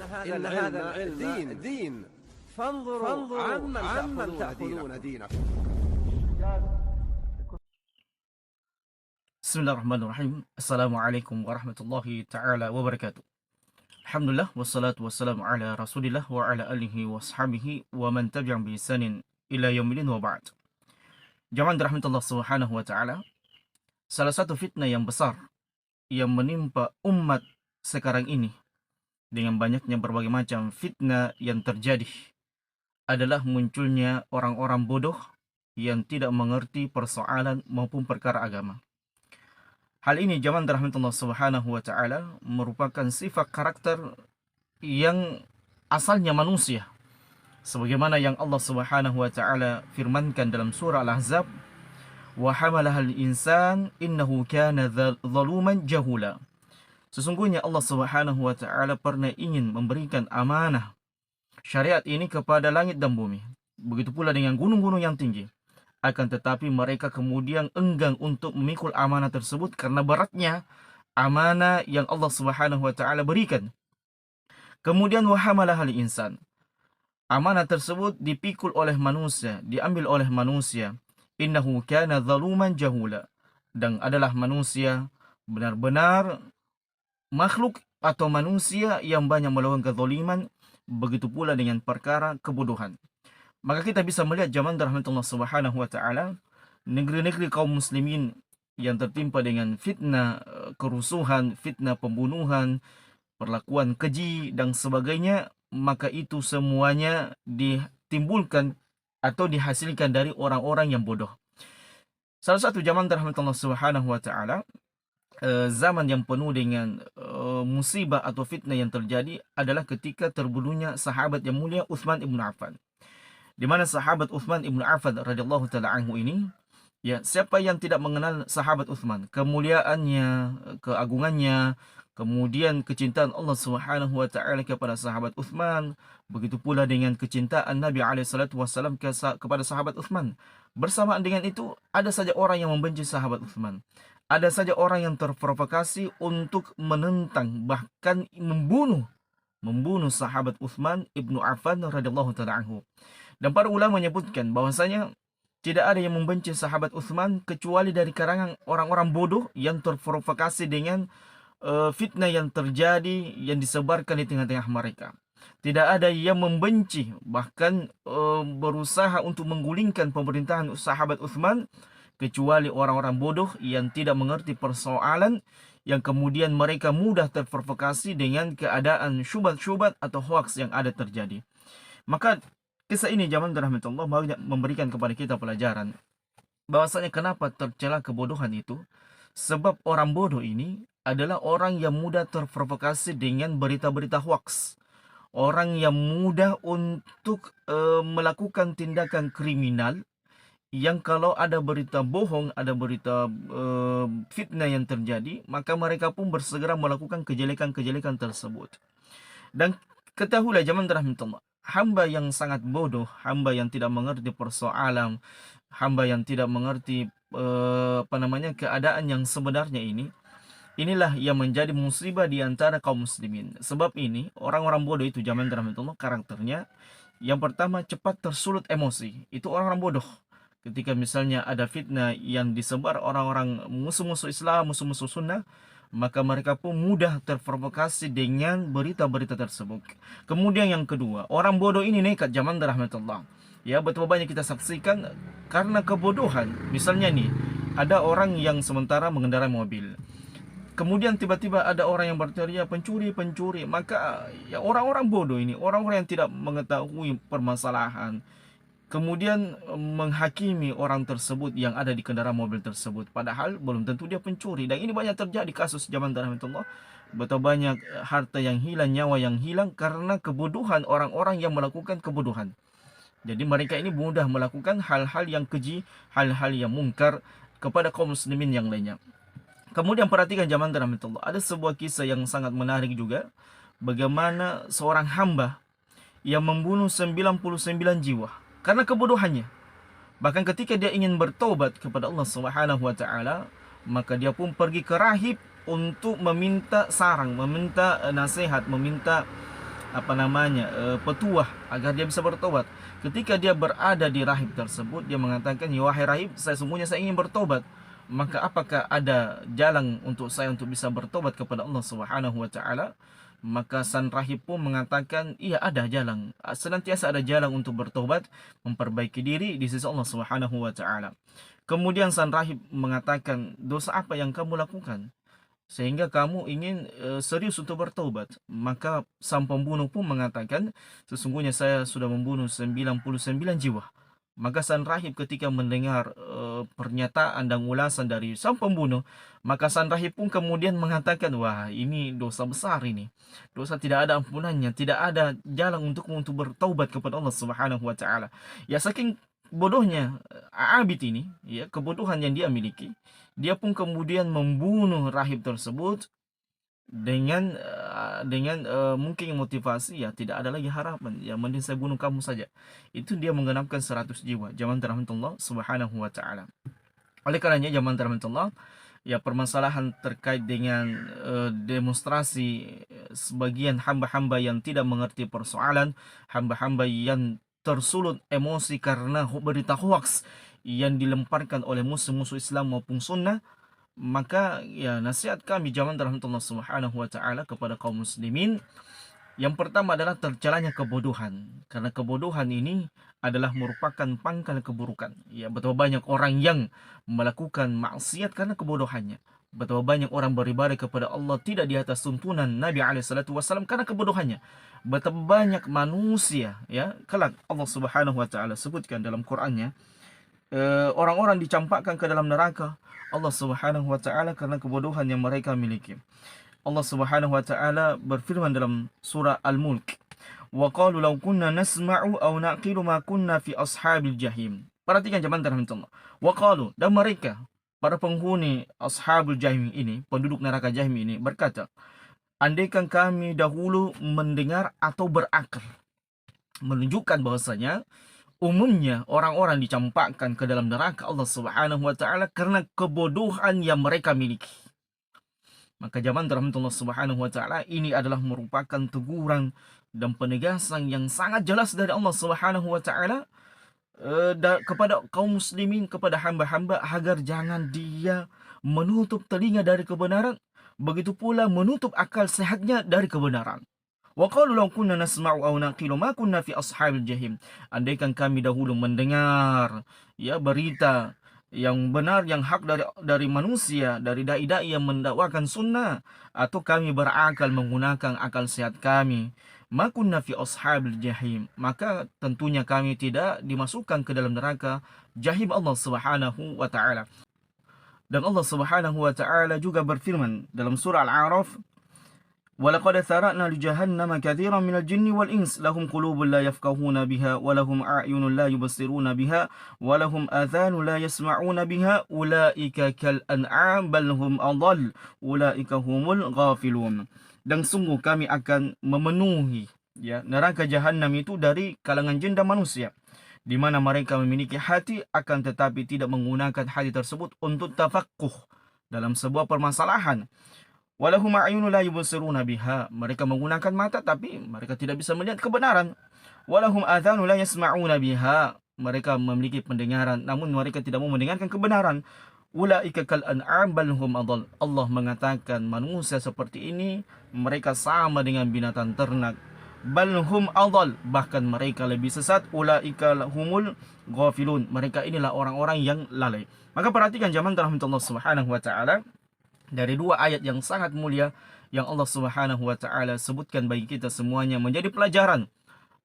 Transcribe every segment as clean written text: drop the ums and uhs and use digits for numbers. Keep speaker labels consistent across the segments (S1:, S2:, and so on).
S1: إن هذا العلم دين فانظروا عمن تأخذون دينكم.
S2: Bismillahirrahmanirrahim. Assalamualaikum warahmatullahi ta'ala wabarakatuh. Alhamdulillah wassalatu wassalamu ala rasulillah wa ala alihi wa sahbihi wa man tabi'an bi ihsanin ila yaumil wa ba'd. Jamaah dirahmati Allah Subhanahu wa ta'ala, salah satu fitnah yang besar yang menimpa umat sekarang ini dengan banyaknya berbagai macam fitnah yang terjadi adalah munculnya orang-orang bodoh yang tidak mengerti persoalan maupun perkara agama. Hal ini jamaah dirahmati Allah Subhanahu wa ta'ala merupakan sifat karakter yang asalnya manusia. Sebagaimana yang Allah Subhanahu wa ta'ala firmankan dalam surah Al-Ahzab, "Wa hamalahal insan innahu kana zaluman jahula." Sesungguhnya Allah Subhanahu wa ta'ala pernah ingin memberikan amanah syariat ini kepada langit dan bumi. Begitu pula dengan gunung-gunung yang tinggi. Akan tetapi mereka kemudian enggan untuk memikul amanah tersebut karena beratnya amanah yang Allah Subhanahu wa ta'ala berikan. Kemudian wahamalahal insan. Amanah tersebut dipikul oleh manusia, diambil oleh manusia. Innahu kana zaluman jahula. Dan adalah manusia benar-benar makhluk atau manusia yang banyak melakukan kezaliman, begitu pula dengan perkara kebodohan. Maka kita bisa melihat zaman rahmatullah subhanahu wa ta'ala, negeri-negeri kaum muslimin yang tertimpa dengan fitnah kerusuhan, fitnah pembunuhan, perlakuan keji dan sebagainya, maka itu semuanya ditimbulkan atau dihasilkan dari orang-orang yang bodoh. Salah satu zaman rahmatullah subhanahu wa ta'ala, zaman yang penuh dengan musibah atau fitnah yang terjadi adalah ketika terbunuhnya sahabat yang mulia Utsman ibn Affan. Di mana sahabat Utsman ibn Affan radhiyallahu taala anhu ini, ya, siapa yang tidak mengenal sahabat Utsman, kemuliaannya, keagungannya, kemudian kecintaan Allah Subhanahu wa taala kepada sahabat Utsman, begitu pula dengan kecintaan Nabi alaihi salatu wasallam kepada sahabat Utsman. Bersamaan dengan itu, ada saja orang yang membenci sahabat Utsman. Ada saja orang yang terprovokasi untuk menentang, bahkan membunuh sahabat Utsman ibnu Affan radhiyallahu taala anhu. Dan para ulama menyebutkan bahwasanya tidak ada yang membenci sahabat Utsman kecuali dari kalangan orang-orang bodoh yang terprovokasi dengan fitnah yang terjadi, yang disebarkan di tengah-tengah mereka. Tidak ada yang membenci, bahkan berusaha untuk menggulingkan pemerintahan sahabat Utsman, kecuali orang-orang bodoh yang tidak mengerti persoalan, yang kemudian mereka mudah terprovokasi dengan keadaan syubhat-syubhat atau hoaks yang ada terjadi. Maka kisah ini zaman rahmatullah banyak memberikan kepada kita pelajaran bahwasanya kenapa tercela kebodohan itu. Sebab orang bodoh ini adalah orang yang mudah terprovokasi dengan berita-berita hoaks. Orang yang mudah untuk melakukan tindakan kriminal, yang kalau ada berita bohong, ada berita fitnah yang terjadi, maka mereka pun bersegera melakukan kejelekan-kejelekan tersebut. Dan ketahuilah zaman rahmatullah, hamba yang sangat bodoh, hamba yang tidak mengerti persoalan, hamba yang tidak mengerti keadaan yang sebenarnya ini, inilah yang menjadi musibah di antara kaum muslimin. Sebab ini orang-orang bodoh itu zaman rahmatullah karakternya, yang pertama cepat tersulut emosi. Itu orang-orang bodoh. Ketika misalnya ada fitnah yang disebar orang-orang musuh-musuh Islam, musuh-musuh sunnah, maka mereka pun mudah terprovokasi dengan berita-berita tersebut. Kemudian yang kedua, orang bodoh ini nekat zaman rahmatullah. Ya, betapa banyak kita saksikan karena kebodohan. Misalnya nih, ada orang yang sementara mengendarai mobil. Kemudian tiba-tiba ada orang yang berteriak pencuri. Maka ya orang-orang bodoh ini, orang-orang yang tidak mengetahui permasalahan, kemudian menghakimi orang tersebut yang ada di kendaraan mobil tersebut, padahal belum tentu dia pencuri. Dan ini banyak terjadi kasus zaman rahmatullah. Betapa banyak harta yang hilang, nyawa yang hilang karena kebodohan orang-orang yang melakukan kebodohan. Jadi mereka ini mudah melakukan hal-hal yang keji, hal-hal yang mungkar kepada kaum muslimin yang lainnya. Kemudian perhatikan zaman rahmatullah, ada sebuah kisah yang sangat menarik juga, bagaimana seorang hamba yang membunuh 99 jiwa karena kebodohannya. Bahkan ketika dia ingin bertobat kepada Allah Subhanahu wa taala, maka dia pun pergi ke rahib untuk meminta sarang, meminta nasihat, meminta petuah agar dia bisa bertobat. Ketika dia berada di rahib tersebut, dia mengatakan, "Ya wahai rahib, saya ingin bertobat. Maka apakah ada jalan untuk saya untuk bisa bertobat kepada Allah Subhanahu wa taala?" Maka sang rahib pun mengatakan, "Iya, ada jalan. Senantiasa ada jalan untuk bertobat, memperbaiki diri di sisi Allah Subhanahu wa taala." Kemudian sang rahib mengatakan, "Dosa apa yang kamu lakukan sehingga kamu ingin serius untuk bertobat?" Maka sang pembunuh pun mengatakan, "Sesungguhnya saya sudah membunuh 99 jiwa." Maka sang rahib ketika mendengar pernyataan dan ulasan dari sang pembunuh, maka sang rahib pun kemudian mengatakan, "Wah, ini dosa besar ini. Dosa tidak ada ampunannya, tidak ada jalan untuk bertaubat kepada Allah Subhanahu wa taala." Ya, saking bodohnya Abid ini, ya, kebodohan yang dia miliki, dia pun kemudian membunuh rahib tersebut dengan mungkin motivasi, ya tidak ada lagi harapan, ya mending saya bunuh kamu saja. Itu dia menggenapkan 100 jiwa. Jamaah rahmatullah subhanahu wa ta'ala. Oleh karenanya jamaah rahmatullah, ya permasalahan terkait dengan demonstrasi sebagian hamba-hamba yang tidak mengerti persoalan, hamba-hamba yang tersulut emosi karena berita hoax yang dilemparkan oleh musuh-musuh Islam maupun sunnah, maka ya nasihat kami jamaah rahmatullah subhanahu wa ta'ala kepada kaum muslimin, yang pertama adalah tercelanya kebodohan. Karena kebodohan ini adalah merupakan pangkal keburukan. Ya, betapa banyak orang yang melakukan maksiat karena kebodohannya. Betapa banyak orang beribadah kepada Allah tidak di atas tuntunan Nabi SAW karena kebodohannya. Betapa banyak manusia, ya, kelak Allah Subhanahu wa taala sebutkan dalam Qur'annya, orang-orang dicampakkan ke dalam neraka Allah Subhanahu wa taala karena kebodohan yang mereka miliki. Allah Subhanahu wa taala berfirman dalam surah Al-Mulk, "Wa qalu law kunna nasma'u aw naqilu ma kunna fi ashabil jahim." Perhatikan jemaah rahmatullah. Wa qalu, dan mereka para penghuni ashabul jahim ini, penduduk neraka jahim ini berkata, "Andaikan kami dahulu mendengar atau berakal." Menunjukkan bahwasanya umumnya orang-orang dicampakkan ke dalam neraka Allah Subhanahu wa taala karena kebodohan yang mereka miliki. Maka jamaah rahmatullah Subhanahu wa taala, ini adalah merupakan teguran dan penegasan yang sangat jelas dari Allah Subhanahu wa taala kepada kaum muslimin, kepada hamba-hamba, agar jangan dia menutup telinga dari kebenaran, begitu pula menutup akal sehatnya dari kebenaran. Wa qalu law kunna nasma'u aw naqilu ma kunna fi ashabil jahim. Andaikan kami dahulu mendengar, ya, berita yang benar, yang hak dari manusia, dari dai-dai yang mendakwakan sunnah, atau kami berakal menggunakan akal sehat kami, ma kunna fi ashabil jahim, maka tentunya kami tidak dimasukkan ke dalam neraka jahim Allah Subhanahu wa taala. Dan Allah Subhanahu wa taala juga berfirman dalam surah Al-A'raf, "Walaqad thara'na li jahannama katsiran minal jinni wal ins lahum qulubun la yafqahuna biha wa lahum a'yunun la yubsiruna biha wa lahum adhanun la yasma'una biha ulaika kal an'am bal hum adall ulaika humul ghafilun." Dan sungguh kami akan memenuhi, ya, neraka jahanam itu dari kalangan jin dan manusia, di mana mereka memiliki hati akan tetapi tidak menggunakan hati tersebut untuk tafaqquh dalam sebuah permasalahan. Walahum a'yunun la yubsiruna biha, mereka menggunakan mata tapi mereka tidak bisa melihat kebenaran. Walahum adhanun la yasma'una biha, mereka memiliki pendengaran namun mereka tidak mau mendengarkan kebenaran. Ulaika kal an'am bal hum adall. Allah mengatakan manusia seperti ini mereka sama dengan binatang ternak. Bal hum adall, bahkan mereka lebih sesat. Ulaika humul ghafilun, mereka inilah orang-orang yang lalai. Maka perhatikan jamaah rahmatullah subhanahu wa ta'ala, dari dua ayat yang sangat mulia yang Allah Subhanahu wa taala sebutkan bagi kita semuanya menjadi pelajaran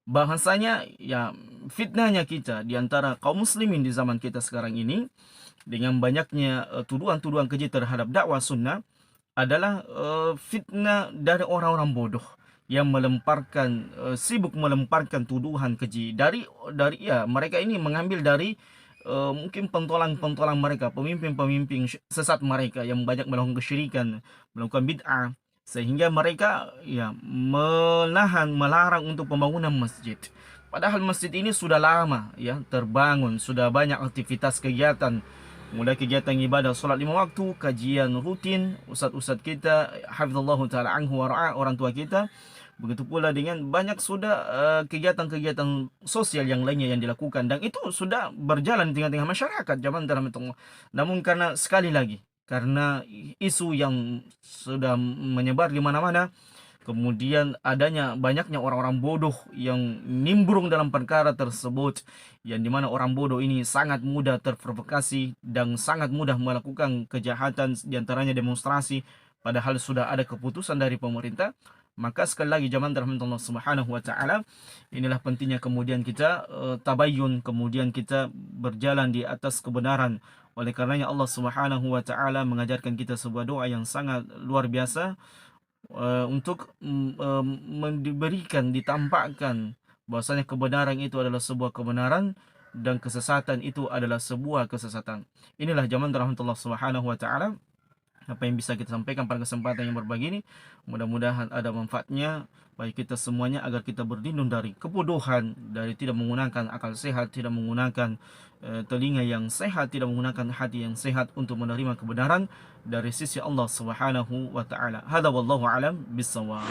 S2: bahasanya, ya, fitnahnya kita di antara kaum muslimin di zaman kita sekarang ini dengan banyaknya tuduhan-tuduhan keji terhadap dakwah sunnah adalah fitnah dari orang-orang bodoh yang melemparkan sibuk melemparkan tuduhan keji dari ya, mereka ini mengambil dari mungkin pentolan-pentolan mereka, pemimpin-pemimpin sesat mereka yang banyak melakukan kesyirikan, melakukan bid'ah, sehingga mereka, ya, melarang untuk pembangunan masjid. Padahal masjid ini sudah lama, ya, terbangun, sudah banyak aktivitas kegiatan, mulai kegiatan ibadah salat 5 waktu, kajian rutin, ustaz-ustaz kita hafizallahu taala anhu wa ra'a, orang tua kita Begitu pula dengan banyak sudah kegiatan-kegiatan sosial yang lainnya yang dilakukan, dan itu sudah berjalan di tengah-tengah masyarakat zaman dalam itu. Namun karena sekali lagi, karena isu yang sudah menyebar di mana-mana, kemudian adanya banyaknya orang-orang bodoh yang nimbrung dalam perkara tersebut, yang dimana orang bodoh ini sangat mudah terprovokasi dan sangat mudah melakukan kejahatan, diantaranya demonstrasi, padahal sudah ada keputusan dari pemerintah. Maka sekali lagi zaman rahmat Allah Subhanahu wa taala, inilah pentingnya kemudian kita tabayyun, kemudian kita berjalan di atas kebenaran. Oleh karenanya Allah Subhanahu wa taala mengajarkan kita sebuah doa yang sangat luar biasa, untuk diberikan, ditampakkan bahwasanya kebenaran itu adalah sebuah kebenaran dan kesesatan itu adalah sebuah kesesatan. Inilah zaman rahmatullah Subhanahu wa taala, apa yang bisa kita sampaikan pada kesempatan yang berbagi ini. Mudah-mudahan ada manfaatnya bagi kita semuanya, agar kita berlindung dari kebodohan, dari tidak menggunakan akal sehat, tidak menggunakan telinga yang sehat, tidak menggunakan hati yang sehat untuk menerima kebenaran dari sisi Allah Subhanahu wa taala. Hada wallahu alam bisawab.